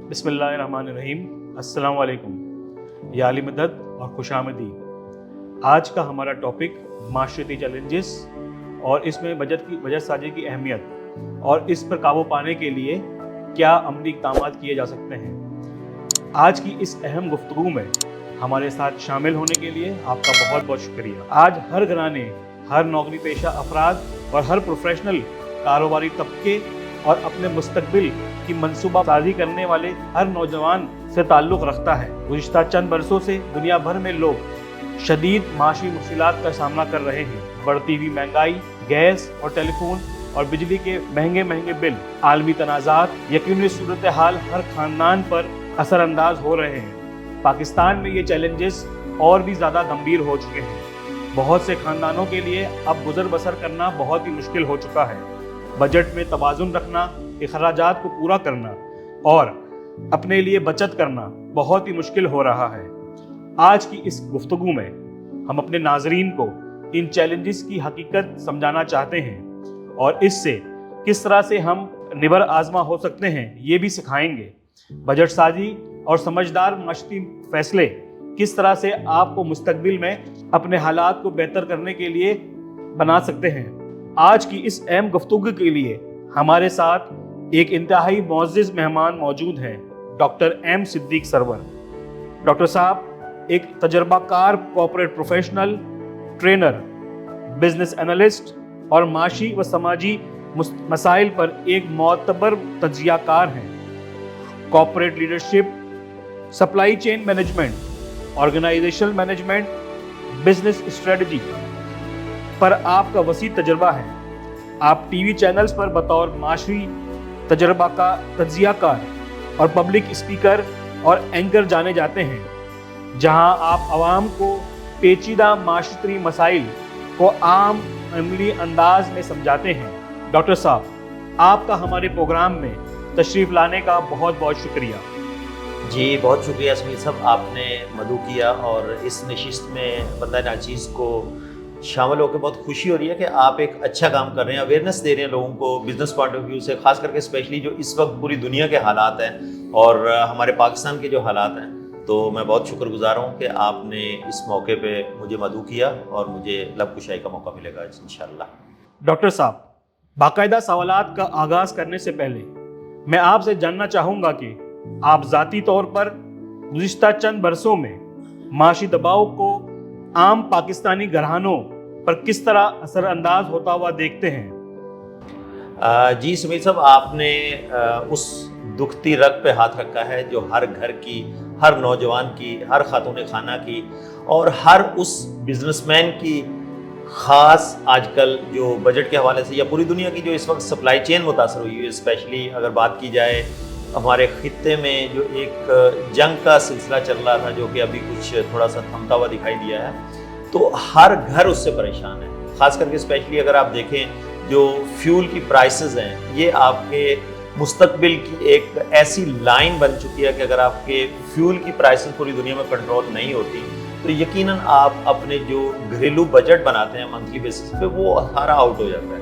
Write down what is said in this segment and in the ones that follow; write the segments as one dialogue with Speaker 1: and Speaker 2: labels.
Speaker 1: बिस्मिल्लाहिर्रहमानिर्रहीम। अस्सलाम वालेकुम। या अली मदद और खुशामदी। आज का हमारा टॉपिक माशरती चैलेंजेस और इसमें बजट साजी की अहमियत और इस पर काबू पाने के लिए क्या अमली इक़दाम किए जा सकते हैं। आज की इस अहम गुफ्तगू में हमारे साथ शामिल होने के लिए आपका बहुत बहुत शुक्रिया। आज हर घराने, हर नौकरी पेशा अफराद और हर प्रोफेशनल कारोबारी तबके और अपने मुस्तकबिल की मंसूबा साजी करने वाले हर नौजवान से ताल्लुक़ रखता है। गुज़िश्ता चंद बरसों से दुनिया भर में लोग शदीद माशी मुश्किलात का सामना कर रहे हैं। बढ़ती हुई महंगाई, गैस और टेलीफोन और बिजली के महंगे बिल, आलमी तनाज़ात, यकीनी सूरत हाल हर ख़ानदान पर असरअंदाज हो रहे हैं। पाकिस्तान में ये चैलेंजेस और भी ज़्यादा गंभीर हो चुके हैं। बहुत से ख़ानदानों के लिए अब गुजर बसर करना बहुत ही मुश्किल हो चुका है। बजट में तवाज़ुन रखना, अखराजात को पूरा करना और अपने लिए बचत करना बहुत ही मुश्किल हो रहा है। आज की इस गुफ्तगू में हम अपने नाज़रीन को इन चैलेंजेस की हकीकत समझाना चाहते हैं और इससे किस तरह से हम निबर आज़मा हो सकते हैं ये भी सिखाएंगे। बजट साजी और समझदार माशरती फ़ैसले किस तरह से आपको मुस्तकबिल में अपने हालात को बेहतर करने के लिए बना सकते हैं। आज की इस अहम गुफ्तगू के लिए हमारे साथ एक इंतहाई मुअज़्ज़िज़ मेहमान मौजूद हैं, doctor M Siddiq Sarwar. Doctor साहब एक तजर्बाकार corporate professional, trainer, business analyst और माशी व समाजी मसाइल पर एक मोतबर तज्ज़ियाकार हैं। Corporate leadership, supply chain management, organisational management, business strategy पर आपका वसी तजर्बा है। आप टीवी चैनल्स पर बतौर माशरी तजर्बा का तज्ज़ियाकार और पब्लिक स्पीकर और एंकर जाने जाते हैं, जहां आप आवाम को पेचीदा माशरती मसाइल को आम अमली अंदाज में समझाते हैं। डॉक्टर साहब, आपका हमारे प्रोग्राम में तशरीफ़ लाने का बहुत बहुत शुक्रिया।
Speaker 2: जी बहुत शुक्रिया समीर साहब, आपने मदू किया और इस नशिस्त में बंदा नाचीज़ को शामिल होकर बहुत खुशी हो रही है कि आप एक अच्छा काम कर रहे हैं, अवेयरनेस दे रहे हैं लोगों को बिज़नेस पॉइंट ऑफ व्यू से, ख़ास करके स्पेशली जो इस वक्त पूरी दुनिया के हालात हैं और हमारे पाकिस्तान के जो हालात हैं। तो मैं बहुत शुक्रगुजार हूँ कि आपने इस मौके पे मुझे मदऊ किया और मुझे लब कुशाई का मौका मिलेगा इंशाअल्लाह।
Speaker 1: डॉक्टर साहब, बाकायदा सवालात का आगाज़ करने से पहले मैं आपसे जानना चाहूँगा कि आप ज़ाती तौर पर गुज़िश्ता चंद बरसों में माशी दबाव को आम पाकिस्तानी घरानों पर किस तरह असरअंदाज होता हुआ देखते हैं।
Speaker 2: जी समीर साहब, आपने उस दुखती रग पे हाथ रखा है जो हर घर की, हर नौजवान की, हर खातून खाना की और हर उस बिजनेसमैन की, ख़ास आजकल जो बजट के हवाले से या पूरी दुनिया की जो इस वक्त सप्लाई चेन मुतासर हुई है। स्पेशली अगर बात की जाए हमारे खित्ते में जो एक जंग का सिलसिला चल रहा था, जो कि अभी कुछ थोड़ा सा थमता हुआ दिखाई दिया है, तो हर घर उससे परेशान है। ख़ास करके स्पेशली अगर आप देखें जो फ्यूल की प्राइसेस हैं, ये आपके मुस्तकबिल की एक ऐसी लाइन बन चुकी है कि अगर आपके फ्यूल की प्राइसेस पूरी दुनिया में कंट्रोल नहीं होती तो यकीनन आप अपने जो घरेलू बजट बनाते हैं मंथली बेसिस पे, वो सारा आउट हो जाता है।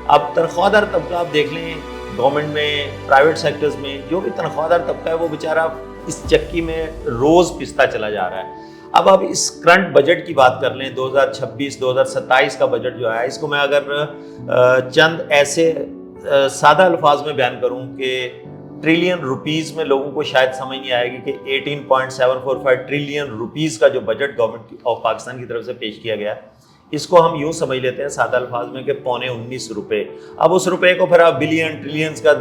Speaker 2: अब तनख्वाहदार तबका आप देख लें, गवर्नमेंट में, प्राइवेट सेक्टर्स में जो भी तनख्वाहदार तबका है वो बेचारा इस चक्की में रोज़ पिसता चला जा रहा है। अब आप इस करंट बजट की बात कर लें, 2026-2027 का बजट जो है, इसको मैं अगर चंद ऐसे सादा अल्फाज में बयान करूं कि ट्रिलियन रुपीस में लोगों को शायद समझ नहीं आएगी कि 18.745 ट्रिलियन रुपीस का जो बजट गवर्नमेंट ऑफ पाकिस्तान की तरफ से पेश किया गया है, इसको हम यूं समझ लेते हैं सादा अल्फाज में कि पौने 19 रुपये। अब उस रुपये को फिर आप बिलियन, ट्रिलियंस का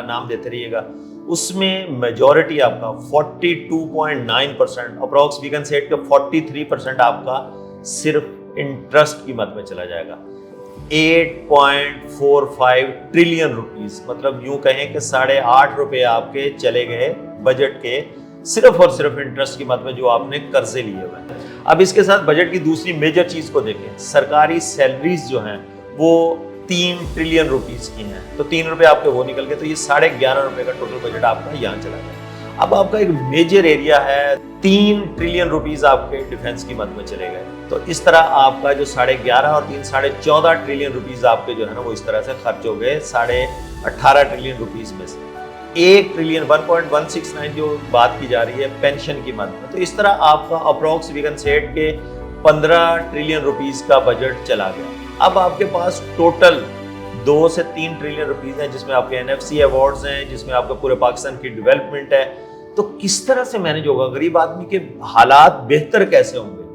Speaker 2: नाम देते रहिएगा। उसमें मेजॉरिटी आपका 42.9%, अप्रॉक्स वी कैन से 43% आपका सिर्फ इंटरेस्ट की मद में चला जाएगा। 8.45 ट्रिलियन रुपीस, मतलब यूं कहें कि 8.5 रुपये आपके चले गए बजट के सिर्फ और सिर्फ इंटरेस्ट की मद में, जो आपने कर्जे लिए हुए हैं। अब इसके साथ बजट की दूसरी मेजर चीज को देखें, सरकारी सैलरीज जो हैं वो 3 ट्रिलियन रुपीस की हैं, तो 3 रुपये आपके वो निकल गए, तो ये 11.5 रुपये का टोटल बजट आपका यहाँ चला गया। अब आपका एक मेजर एरिया है, 3 ट्रिलियन रुपीस आपके डिफेंस की मद में चले गए। तो इस तरह आपका जो 11.5 और 3 14.5 ट्रिलियन रुपीस आपके जो है ना वो इस तरह से खर्च हो गए 18.5 ट्रिलियन रुपीस में से। 1 ट्रिलियन 1.169 जो बात की जा रही है पेंशन की मद में, तो इस तरह आपका अप्रोक्स वी कैन से के 15 ट्रिलियन रुपीस का बजट चला गया। अब आपके पास टोटल 2 से 3 ट्रिलियन रुपीस हैं, जिसमें आपके NFC अवार्ड्स हैं, जिसमें आपका पूरे पाकिस्तान की डेवलपमेंट है। तो किस तरह से मैनेज होगा? गरीब आदमी के हालात बेहतर कैसे होंगे?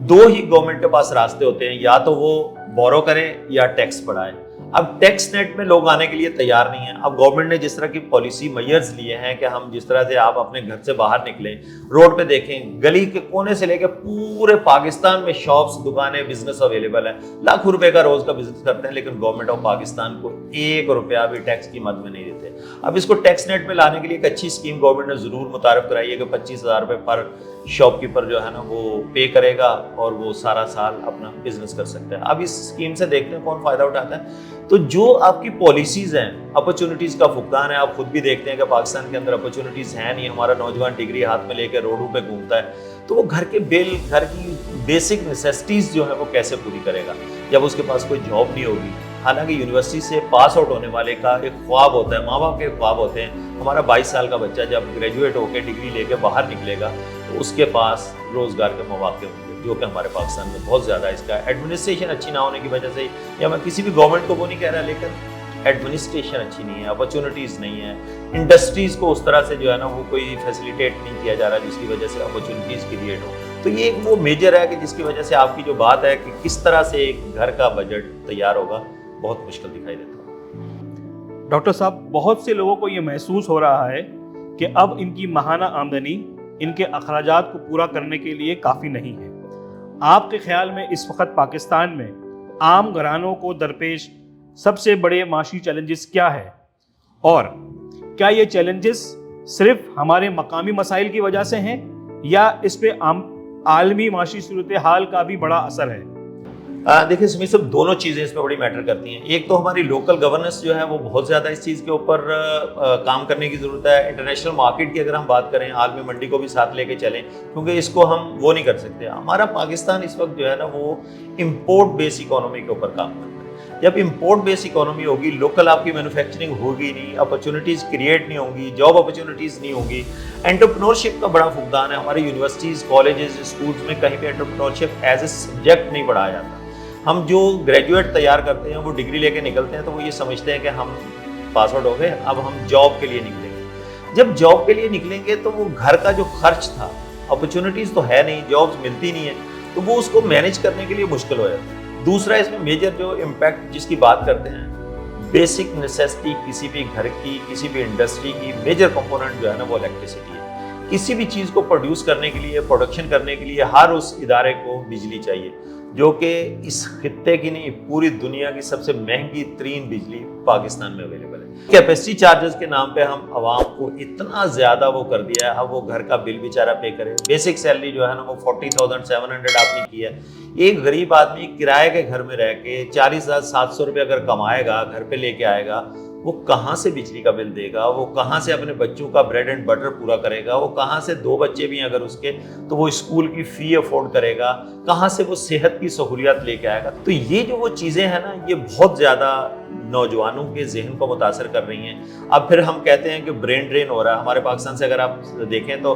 Speaker 2: दो ही गवर्नमेंट के पास रास्ते होते हैं, या तो वो बोरो करे या टैक्स बढ़ाए। अब टैक्स नेट में लोग आने के लिए तैयार नहीं है। अब गवर्नमेंट ने जिस तरह की पॉलिसी मेजर्स लिए हैं कि हम जिस तरह से आप अपने घर से बाहर निकलें, रोड पे देखें, गली के कोने से लेकर पूरे पाकिस्तान में शॉप्स, दुकानें, बिजनेस अवेलेबल है। लाखों रुपए का रोज का बिजनेस करते हैं, लेकिन गवर्नमेंट ऑफ पाकिस्तान को 1 रुपया भी टैक्स की मद में नहीं देते। अब इसको टैक्स नेट में लाने के लिए एक अच्छी स्कीम गवर्नमेंट ने जरूर मुतारफ कराई है कि 25,000 रुपए पर शॉपकीपर जो है ना वो पे करेगा और वो सारा साल अपना बिजनेस कर सकता है। अब इस स्कीम से देखते हैं कौन फायदा उठाता है। तो जो आपकी पॉलिसीज हैं, अपॉर्चुनिटीज का फुकदान है। आप खुद भी देखते हैं कि पाकिस्तान के अंदर अपॉर्चुनिटीज हैं नहीं। हमारा नौजवान डिग्री हाथ में लेकर रोडों पे घूमता है, तो वो घर के बिल, घर की बेसिक नेसेसिटीज जो है वो कैसे पूरी करेगा जब उसके पास कोई जॉब नहीं होगी। हालांकि यूनिवर्सिटी से पास आउट होने वाले का एक ख्वाब होता है, माँ बाप के ख्वाब होते हैं। हमारा 22 साल का बच्चा जब ग्रेजुएट होकर डिग्री लेके बाहर निकलेगा तो उसके पास रोजगार के मौके होंगे, जो कि हमारे पाकिस्तान में बहुत ज़्यादा। इसका एडमिनिस्ट्रेशन अच्छी ना होने की वजह से, या मैं किसी भी गवर्नमेंट को वो नहीं कह रहा, लेकिन एडमिनिस्ट्रेशन अच्छी नहीं है, अपॉर्चुनिटीज़ नहीं है, इंडस्ट्रीज़ को उस तरह से जो है ना वो कोई फैसिलिटेट नहीं किया जा रहा जिसकी वजह से अपॉर्चुनिटीज़ क्रिएट हो। तो ये एक वो मेजर है कि जिसकी वजह से आपकी जो बात है कि किस तरह से एक घर का बजट तैयार होगा, बहुत मुश्किल दिखाई देता है।
Speaker 1: डॉक्टर साहब, बहुत से लोगों को ये महसूस हो रहा है कि अब इनकी माहाना आमदनी इनके अखराजात को पूरा करने के लिए काफ़ी नहीं है। आपके ख्याल में इस वक्त पाकिस्तान में आम घरानों को दरपेश सबसे बड़े माशी चैलेंजेस क्या है, और क्या ये चैलेंजेस सिर्फ हमारे मकामी मसाइल की वजह से हैं या इस पे आलमी माशी सूरत हाल का भी बड़ा असर है?
Speaker 2: देखिए सुमित साहब, दोनों चीज़ें इसमें बड़ी मैटर करती हैं। एक तो हमारी लोकल गवर्नेंस जो है वो बहुत ज़्यादा इस चीज़ के ऊपर काम करने की ज़रूरत है। इंटरनेशनल मार्केट की अगर हम बात करें, आलमी मंडी को भी साथ लेके चलें, क्योंकि इसको हम वो नहीं कर सकते। हमारा पाकिस्तान इस वक्त जो है ना वो इम्पोर्ट बेस इकोनॉमी के ऊपर काम करता है। जब इम्पोर्ट बेस इकोनॉमी होगी, लोकल आपकी मैन्युफैक्चरिंग होगी नहीं, अपॉर्चुनिटीज़ क्रिएट नहीं होंगी, जॉब अपॉर्चुनिटीज़ नहीं होंगी। एंटरप्रेन्योरशिप का बड़ा फुकदान है। हमारी यूनिवर्सिटीज़, कॉलेजेस, स्कूल्स में कहीं पे एंटरप्रेन्योरशिप एज ए सब्जेक्ट नहीं पढ़ाया जाता। हम जो ग्रेजुएट तैयार करते हैं, वो डिग्री लेके निकलते हैं तो वो ये समझते हैं कि हम पास आउट हो गए, अब हम जॉब के लिए निकलेंगे। जब जॉब के लिए निकलेंगे तो वो घर का जो खर्च था, अपॉर्चुनिटीज़ तो है नहीं, जॉब्स मिलती नहीं है, तो वो उसको मैनेज करने के लिए मुश्किल हो जाता है। दूसरा इसमें मेजर जो इम्पैक्ट जिसकी बात करते हैं, बेसिक नेसेसिटी किसी भी घर की, किसी भी इंडस्ट्री की मेजर कंपोनेंट जो है ना वो इलेक्ट्रिसिटी है। किसी भी चीज़ को प्रोड्यूस करने के लिए, प्रोडक्शन करने के लिए हर उस इदारे को बिजली चाहिए, जो कि इस खित्ते की नहीं, पूरी दुनिया की सबसे महंगी तरीन बिजली पाकिस्तान में अवेलेबल है। कैपेसिटी चार्जेस के नाम पे हम आवाम को इतना ज़्यादा वो कर दिया है। अब वो घर का बिल बेचारा पे करे। बेसिक सैलरी जो है ना वो 40,700 आपने की है। एक गरीब आदमी किराए के घर में रह के 40,700 रुपये अगर कमाएगा, घर पे लेके आएगा, वो कहाँ से बिजली का बिल देगा? वो कहाँ से अपने बच्चों का ब्रेड एंड बटर पूरा करेगा? वो कहाँ से 2 बच्चे भी हैं अगर उसके, तो वो स्कूल की फ़ी अफोर्ड करेगा? कहाँ से वो सेहत की सहूलियत लेके आएगा? तो ये जो वो चीज़ें हैं ना, ये बहुत ज़्यादा नौजवानों के जहन को मुतासर कर रही हैं। अब फिर हम कहते हैं कि ब्रेन ड्रेन हो रहा है हमारे पाकिस्तान से। अगर आप देखें तो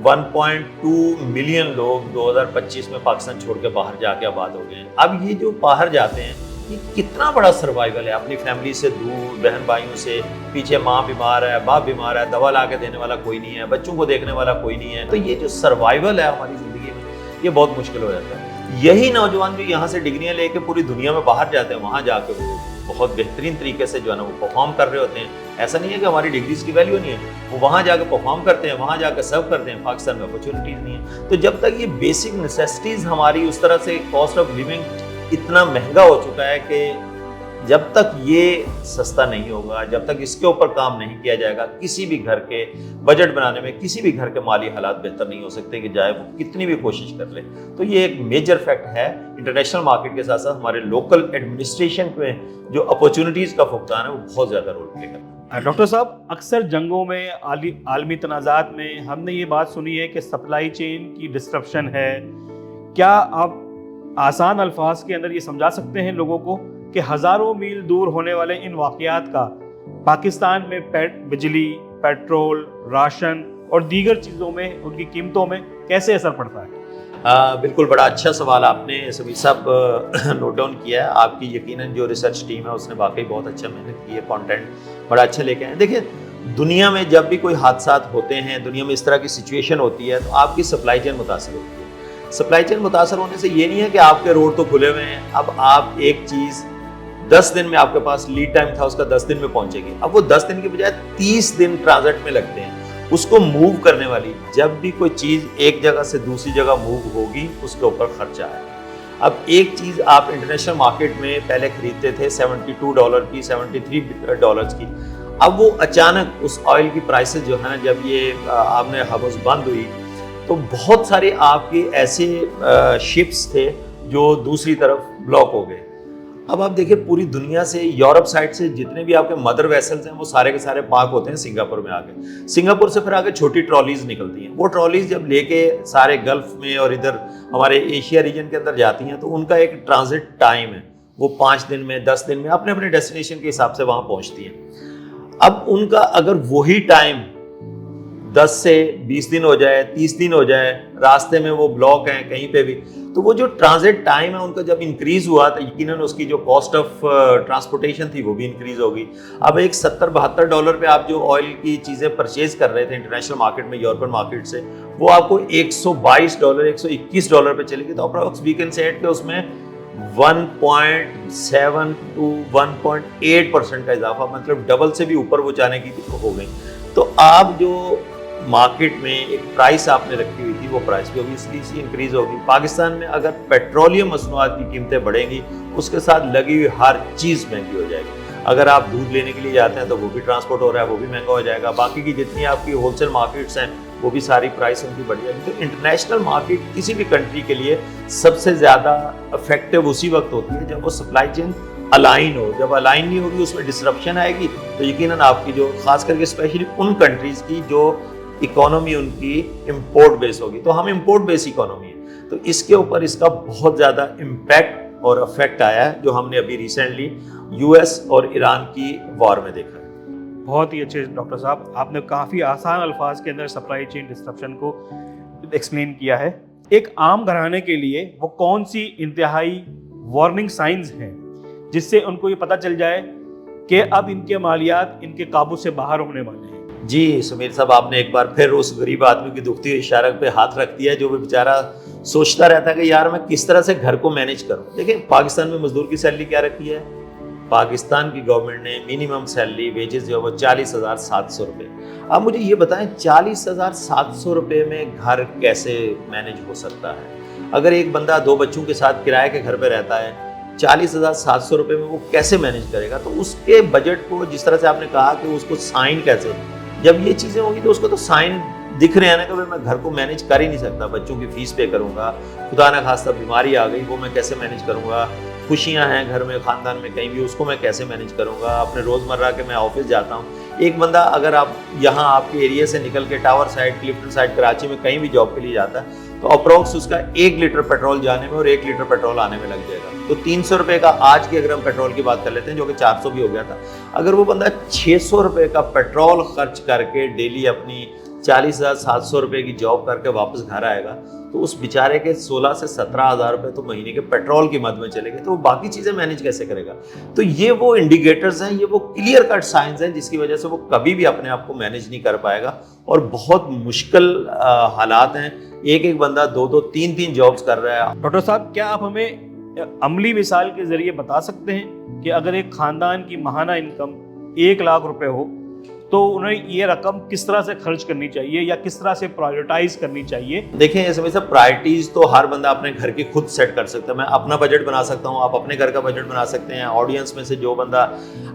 Speaker 2: 1.2 मिलियन लोग 2025 में पाकिस्तान छोड़ के बाहर जाके आबाद हो गए हैं। अब ये जो बाहर जाते हैं, ये कितना बड़ा सर्वाइवल है अपनी फैमिली से दूर, बहन भाइयों से, पीछे माँ बीमार है, बाप बीमार है, दवा ला के देने वाला कोई नहीं है, बच्चों को देखने वाला कोई नहीं है। तो ये जो सर्वाइवल है हमारी ज़िंदगी में, ये बहुत मुश्किल हो जाता है। यही नौजवान जो यहाँ से डिग्रियाँ लेके पूरी दुनिया में बाहर जाते हैं, वहाँ जाके वो बहुत बेहतरीन तरीके से जो है ना वो परफॉर्म कर रहे होते हैं। ऐसा नहीं है कि हमारी डिग्रीज की वैल्यू नहीं है, वो वहाँ जाकर परफॉर्म करते हैं, वहाँ जाकर सर्व करते हैं। पाकिस्तान में अपॉर्चुनिटीज़ नहीं है। तो जब तक ये बेसिक नेसेसिटीज़ हमारी उस तरह से, कॉस्ट ऑफ लिविंग इतना महंगा हो चुका है कि जब तक ये सस्ता नहीं होगा, जब तक इसके ऊपर काम नहीं किया जाएगा, किसी भी घर के बजट बनाने में, किसी भी घर के माली हालात बेहतर नहीं हो सकते कि चाहे वो कितनी भी कोशिश कर ले। तो ये एक मेजर फैक्ट है। इंटरनेशनल मार्केट के साथ साथ हमारे लोकल एडमिनिस्ट्रेशन में जो अपॉर्चुनिटीज़ का फुकदान है वो बहुत ज़्यादा रोल प्ले करता है।
Speaker 1: डॉक्टर साहब, अक्सर जंगों में, आलमी तनाज़ात में हमने ये बात सुनी है कि सप्लाई चेन की डिस्ट्रप्शन है। क्या आप आसान अल्फाज के अंदर ये समझा सकते हैं लोगों को कि हज़ारों मील दूर होने वाले इन वाक़यात का पाकिस्तान में बिजली, पेट्रोल, राशन और दीगर चीज़ों में उनकी कीमतों में कैसे असर पड़ता है?
Speaker 2: बिल्कुल, बड़ा अच्छा सवाल आपने सभी सब नोट डाउन किया है। आपकी यकीनन जो रिसर्च टीम है उसने वाकई बहुत अच्छा मेहनत की है, कंटेंट बड़ा अच्छा लेके आए। देखिए, दुनिया में जब भी कोई हादसात होते हैं, दुनिया में इस तरह की सिचुएशन होती है, तो आपकी सप्लाई चेन मुतासर होती है। सप्लाई चेन मुतासर होने से ये नहीं है कि आपके रोड तो खुले हुए हैं, अब आप एक चीज़ 10 दिन में आपके पास लीड टाइम था उसका 10 दिन में पहुंचेगी, अब वो 10 दिन की बजाय 30 दिन ट्रांजिट में लगते हैं उसको मूव करने वाली। जब भी कोई चीज़ एक जगह से दूसरी जगह मूव होगी उसके ऊपर खर्चा है। अब एक चीज़ आप इंटरनेशनल मार्केट में पहले खरीदते थे $72 की, $73 की, अब वो अचानक उस ऑयल की प्राइसेस जो है ना, जब ये आपने हवस बंद हुई तो बहुत सारे आपके ऐसे शिप्स थे जो दूसरी तरफ ब्लॉक हो गए। अब आप देखिए, पूरी दुनिया से, यूरोप साइड से जितने भी आपके मदर वेसल्स हैं वो सारे के सारे पार्क होते हैं सिंगापुर में आके। सिंगापुर से फिर आगे छोटी ट्रॉलीज निकलती हैं। वो ट्रॉलीज जब लेके सारे गल्फ में और इधर हमारे एशिया रीजन के अंदर जाती हैं तो उनका एक ट्रांजिट टाइम है, वो 5 दिन में, 10 दिन में अपने अपने डेस्टिनेशन के हिसाब से वहाँ पहुँचती हैं। अब उनका अगर वही टाइम 10 से 20 दिन हो जाए, 30 दिन हो जाए, रास्ते में वो ब्लॉक हैं कहीं पे भी, तो वो जो ट्रांजिट टाइम है उनका जब इंक्रीज हुआ तो यकीनन उसकी जो कॉस्ट ऑफ ट्रांसपोर्टेशन थी वो भी इंक्रीज होगी। अब एक $70-72 पे आप जो ऑयल की चीज़ें परचेज कर रहे थे इंटरनेशनल मार्केट में, यूरोपियन मार्केट से, वो आपको $122, $121 पे चलेगी। तो अप्रॉक्स वी कैन से कि उसमें 1.7 to 1.8% का इजाफा, मतलब डबल से भी ऊपर वो जाने की हो गई। तो आप जो मार्केट में एक प्राइस आपने रखी हुई थी वो प्राइस भी ऑब्वियसली इंक्रीज होगी। पाकिस्तान में अगर पेट्रोलियम मसनूआत की कीमतें बढ़ेंगी उसके साथ लगी हुई हर चीज़ महंगी हो जाएगी। अगर आप दूध लेने के लिए जाते हैं तो वो भी ट्रांसपोर्ट हो रहा है, वो भी महंगा हो जाएगा। बाकी की जितनी आपकी होलसेल मार्केट्स हैं वो भी सारी प्राइस उनकी बढ़ जाएगी। तो इंटरनेशनल मार्केट किसी भी कंट्री के लिए सबसे ज़्यादा इफेक्टिव उसी वक्त होती है जब वो सप्लाई चेन अलाइन हो। जब अलाइन नहीं होगी, उसमें डिसरप्शन आएगी, तो यकीनन आपकी जो खास करके स्पेशली उन कंट्रीज़ की जो इकोनॉमी उनकी इंपोर्ट बेस होगी, तो हम इंपोर्ट बेस इकोनॉमी है, तो इसके ऊपर इसका बहुत ज़्यादा इम्पैक्ट और इफेक्ट आया है जो हमने अभी रिसेंटली यूएस और ईरान की वॉर में देखा है।
Speaker 1: बहुत ही अच्छे डॉक्टर साहब, आपने काफ़ी आसान अल्फाज के अंदर सप्लाई चेन डिस्ट्रप्शन को एक्सप्लेन किया है। एक आम घराने के लिए वो कौन सी इंतहाई वार्निंग साइंस हैं जिससे उनको ये पता चल जाए कि अब इनके मालियात इनके काबू से बाहर होने वाले हैं?
Speaker 2: जी सुमीर साहब, आपने एक बार फिर उस गरीब आदमी की दुखती हुई इशारा पे हाथ रख दिया जो वो बेचारा सोचता रहता है कि यार मैं किस तरह से घर को मैनेज करूं। देखिए, पाकिस्तान में मजदूर की सैलरी क्या रखी है? पाकिस्तान की गवर्नमेंट ने मिनिमम सैलरी वेजेस जो है वो 40,700 रुपये। अब मुझे ये बताएं, 40,700 रुपये में घर कैसे मैनेज हो सकता है? अगर एक बंदा 2 बच्चों के साथ किराए के घर पे रहता है, 40,700 रुपये में वो कैसे मैनेज करेगा? तो उसके बजट को, जिस तरह से आपने कहा कि उसको साइन कैसे, जब ये चीज़ें होंगी तो उसको तो साइन दिख रहे हैं ना कि भाई मैं घर को मैनेज कर ही नहीं सकता, बच्चों की फीस पे करूँगा, खुदा ना खास्ता बीमारी आ गई वो मैं कैसे मैनेज करूँगा, खुशियाँ हैं घर में, ख़ानदान में कहीं भी, उसको मैं कैसे मैनेज करूँगा, अपने रोज़मर्रा के मैं ऑफिस जाता हूँ। एक बंदा अगर आप यहाँ आपके एरिया से निकल के tower side, Clifton side, Karachi में कहीं भी जॉब के लिए जाता है तो अप्रोक्स उसका 1 लीटर पेट्रोल जाने में और 1 लीटर पेट्रोल आने में लग जाएगा। तो 300 रुपये का आज की अगर हम पेट्रोल की बात कर लेते हैं जो कि 400 भी हो गया था, अगर वो बंदा 600 रुपये का पेट्रोल खर्च करके डेली अपनी 40,700 रुपये की जॉब करके वापस घर आएगा तो उस बेचारे के 16 से 17,000 रुपये तो महीने के पेट्रोल की मद में चले गए, तो वो बाकी चीज़ें मैनेज कैसे करेगा? तो ये वो इंडिकेटर्स हैं, ये वो क्लियर कट साइंस हैं जिसकी वजह से वो कभी भी अपने आप को मैनेज नहीं कर पाएगा और बहुत मुश्किल हालात हैं। एक बंदा 2-2, 3-3 जॉब्स कर रहा है।
Speaker 1: डॉक्टर साहब, क्या आप हमें अमली मिसाल के जरिए बता सकते हैं कि अगर एक खानदान की माहाना इनकम 1 लाख रुपए हो तो उन्हें ये रकम किस तरह से खर्च करनी चाहिए या किस तरह से प्रायोरिटाइज करनी चाहिए?
Speaker 2: देखें, इसमें से प्रायोरिटीज तो हर बंदा अपने घर की खुद सेट कर सकता है। मैं अपना बजट बना सकता हूँ, आप अपने घर का बजट बना सकते हैं। ऑडियंस में से जो बंदा,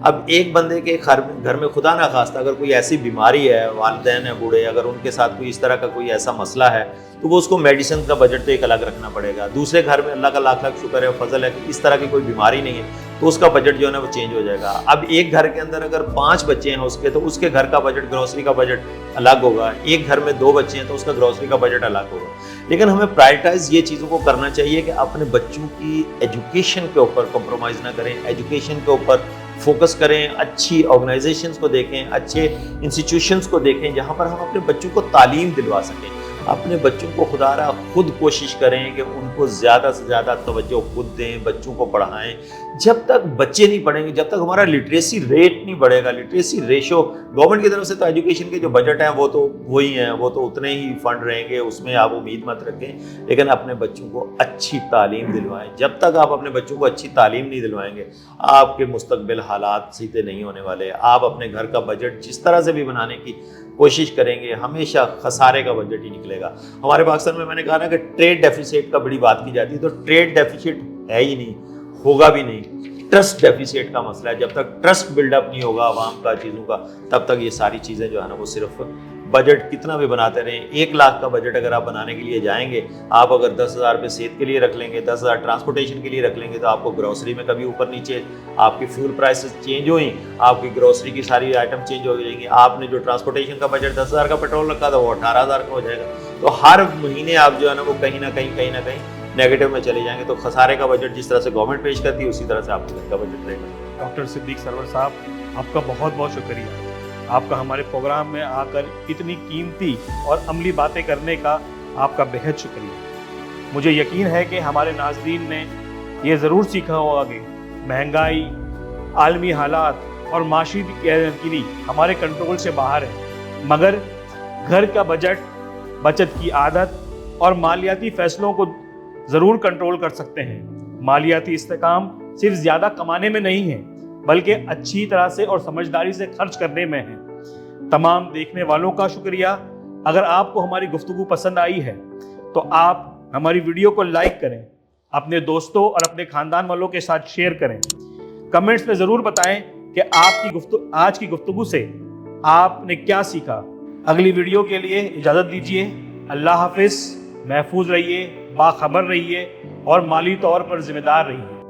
Speaker 2: अब एक बंदे के घर में खुदा ना खास्ता अगर कोई ऐसी बीमारी है, वालिदैन है बूढ़े, अगर उनके साथ कोई इस तरह का कोई ऐसा मसला है तो वो उसको मेडिसिन का बजट तो एक अलग रखना पड़ेगा। दूसरे घर में अल्लाह का लाख लाख शुक्र है, फजल है कि इस तरह की कोई बीमारी नहीं है तो उसका बजट जो है ना वो चेंज हो जाएगा। अब एक घर के अंदर अगर 5 बच्चे हैं उसके, तो उसके घर का बजट, ग्रोसरी का बजट अलग होगा। एक घर में 2 बच्चे हैं तो उसका ग्रोसरी का बजट अलग होगा। लेकिन हमें प्रायोरिटाइज ये चीज़ों को करना चाहिए कि अपने बच्चों की एजुकेशन के ऊपर कॉम्प्रोमाइज़ ना करें, एजुकेशन के ऊपर فوکس کریں، اچھی آرگنائزیشنز کو دیکھیں، اچھے انسٹیٹیوشنز کو دیکھیں جہاں پر ہم اپنے بچوں کو تعلیم دلوا سکیں. اپنے بچوں کو خدا را خود کوشش کریں کہ ان کو زیادہ سے زیادہ توجہ خود دیں، بچوں کو پڑھائیں. جب تک بچے نہیں پڑھیں گے، جب تک ہمارا لٹریسی ریٹ نہیں بڑھے گا، لٹریسی ریشو گورنمنٹ کی طرف سے تو ایجوکیشن کے جو بجٹ ہیں وہ تو وہی ہیں، وہ تو اتنے ہی فنڈ رہیں گے، اس میں آپ امید مت رکھیں. لیکن اپنے بچوں کو اچھی تعلیم دلوائیں. جب تک آپ اپنے بچوں کو اچھی تعلیم نہیں دلوائیں گے، آپ کے مستقبل حالات سیدھے نہیں ہونے والے. آپ اپنے گھر کا بجٹ جس طرح سے بھی بنانے کی کوشش کریں گے، ہمیشہ خسارے کا بجٹ ہی نکلے گا. ہمارے پاکستان میں نے کہا نا کہ ٹریڈ ڈیفیسٹ کا بڑی بات کی جاتی ہے، تو ٹریڈ ڈیفیسٹ ہے ہی نہیں، ہوگا بھی نہیں. ٹرسٹ ڈیفیسٹ کا مسئلہ ہے. جب تک ٹرسٹ بلڈ اپ نہیں ہوگا عوام کا چیزوں کا، تب تک یہ ساری چیزیں جو ہے نا وہ صرف بجٹ کتنا بھی بناتے رہیں. 1 لاکھ کا بجٹ اگر آپ بنانے کے لیے جائیں گے، آپ اگر 10,000 روپے صحت کے لیے رکھ لیں گے، 10,000 ٹرانسپورٹیشن کے لیے رکھ لیں گے، تو آپ کو گروسری میں کبھی اوپر نیچے، آپ کی فیول پرائسز چینج ہوئیں، آپ کی گروسری کی ساری آئٹم چینج ہو جائیں گی. آپ نے جو ٹرانسپورٹیشن کا بجٹ 10,000 کا پیٹرول رکھا تھا وہ 18,000 کا ہو جائے گا. تو ہر مہینے آپ جو ہے نا وہ کہیں نہ کہیں نیگیٹو میں چلے جائیں گے. تو خسارے کا بجٹ جس طرح سے گورنمنٹ پیش کرتی ہے، اسی طرح سے آپ کے گھر کا بجٹ رہے گا.
Speaker 1: ڈاکٹر صدیق سرور صاحب، آپ کا بہت بہت شکریہ. آپ کا ہمارے پروگرام میں آ کر اتنی قیمتی اور عملی باتیں کرنے کا آپ کا بہت شکریہ. مجھے یقین ہے کہ ہمارے ناظرین نے یہ ضرور سیکھا ہوگا کہ مہنگائی، عالمی حالات اور معاشی گیرگیری ہمارے کنٹرول سے باہر ہے، مگر گھر کا بجٹ، بچت کی عادت اور مالیاتی فیصلوں کو ضرور کنٹرول کر سکتے ہیں. مالیاتی استحکام صرف زیادہ کمانے میں نہیں ہے، بلکہ اچھی طرح سے اور سمجھداری سے خرچ کرنے میں ہے. تمام دیکھنے والوں کا شکریہ. اگر آپ کو ہماری گفتگو پسند آئی ہے تو آپ ہماری ویڈیو کو لائک کریں، اپنے دوستوں اور اپنے خاندان والوں کے ساتھ شیئر کریں. کمنٹس میں ضرور بتائیں کہ آج کی گفتگو سے آپ نے کیا سیکھا. اگلی ویڈیو کے لیے اجازت دیجیے. اللہ حافظ. محفوظ رہیے، باخبر رہیے اور مالی طور پر ذمہ دار رہیے.